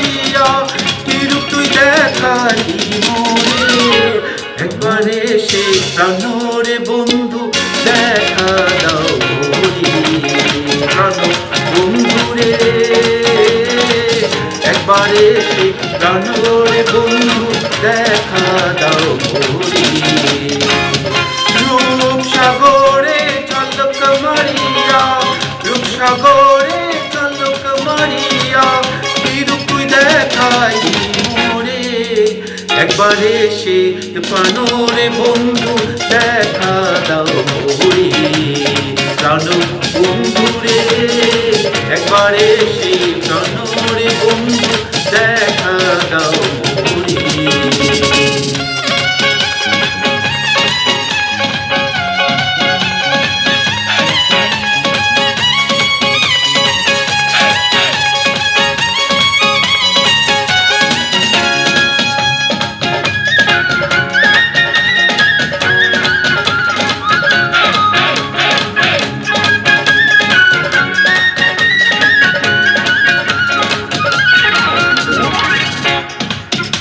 মারিয়া কিরূপ তুই দেখালি মোরে একবারে সে প্রাণরে বন্ধু দেখা দাও মোরে প্রাণ বন্ধুরে একবারে সে প্রাণরে বন্ধু দেখা দাও মোরে রূপসাগরে চলক মারিয়া রূপসাগরে চলক মারিয়া কিরূপ তুই দেখালি মোরে একবারে সে প্রাণরে বন্ধু দেখা দাও মোরে প্রাণ বন্ধুরে একবারে সে প্রাণরে বন্ধু দেখা দাও মোরে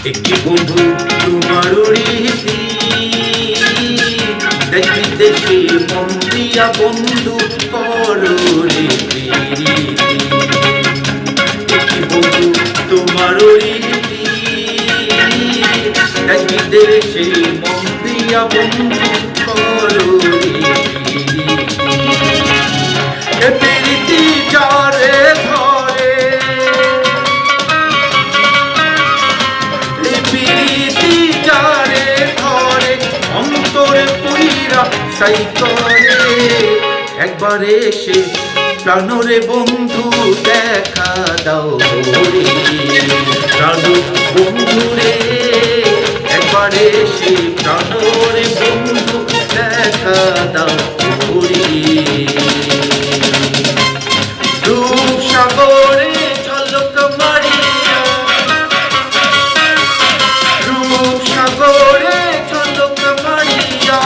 একটি বন্ধু তোমার রীতি দেশ বিদেশে মন দিয়া বন্ধু করো রে প্রীতি একটি বন্ধু তোমার রীতি দেশ বিদেশে মন দিয়া বন্ধু করো রে প্রীতি যারে ধরে সাই করে একবারে সে প্রাণরে বন্ধু দেখা দাও মোরে প্রাণ বন্ধুরে একবারে সে প্রাণরে বন্ধু দেখা দাও মোরে রূপসাগরে ঝলক মারিয়া রূপসাগরে ঝলক মারিয়া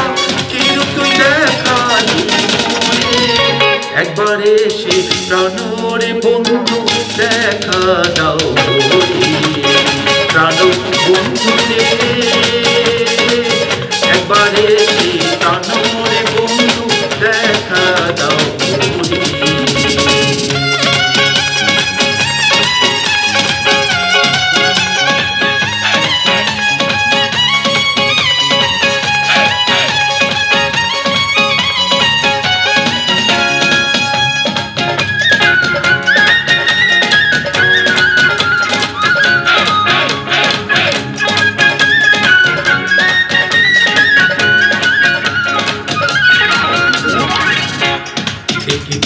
একবারে সে প্রাণরে বন্ধু দেখা দাও মোরে প্রাণ বন্ধুরে একবারে সে প্রাণরে বন্ধু দেখা দাও মোরে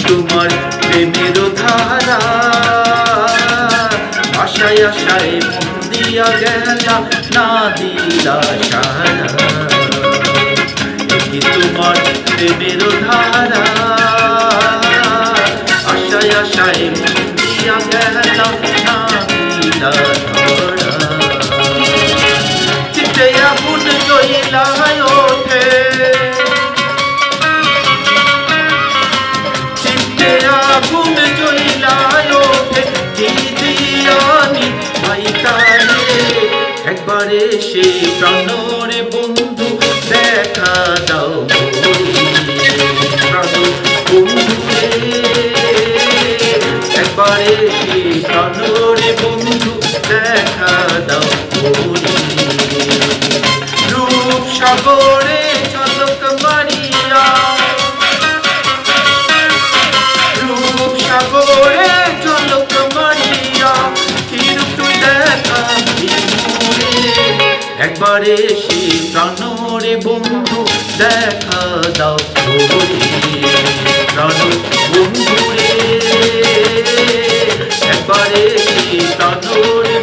তোমার প্রেমের ধারা আশায় আশায় মন দিয়া গেলা না দিলা সারা তোমার প্রেমের ধারা আশায় আশায় মন দিয়া গেলা না দিলা ধরা চিত্তে আগুন জ্বলা ওঠে আগুন জ্বলা ওঠে দিদিয়ানি ভাইটারে একবারে সে প্রাণরে বন্ধু দেখা দাও মোরে প্রাণ বন্ধুরে একবারে সে প্রাণরে বন্ধু দেখা দাও মোরে রূপসাগরে ঝলক মারিয়া রূপসাগরে ঝলক মারিয়া কিরূপ তুই দেখালি মোরে একবারে সে প্রাণরে বন্ধু দেখা দাও মোরে প্রাণ বন্ধুরে একবারে সে প্রাণরে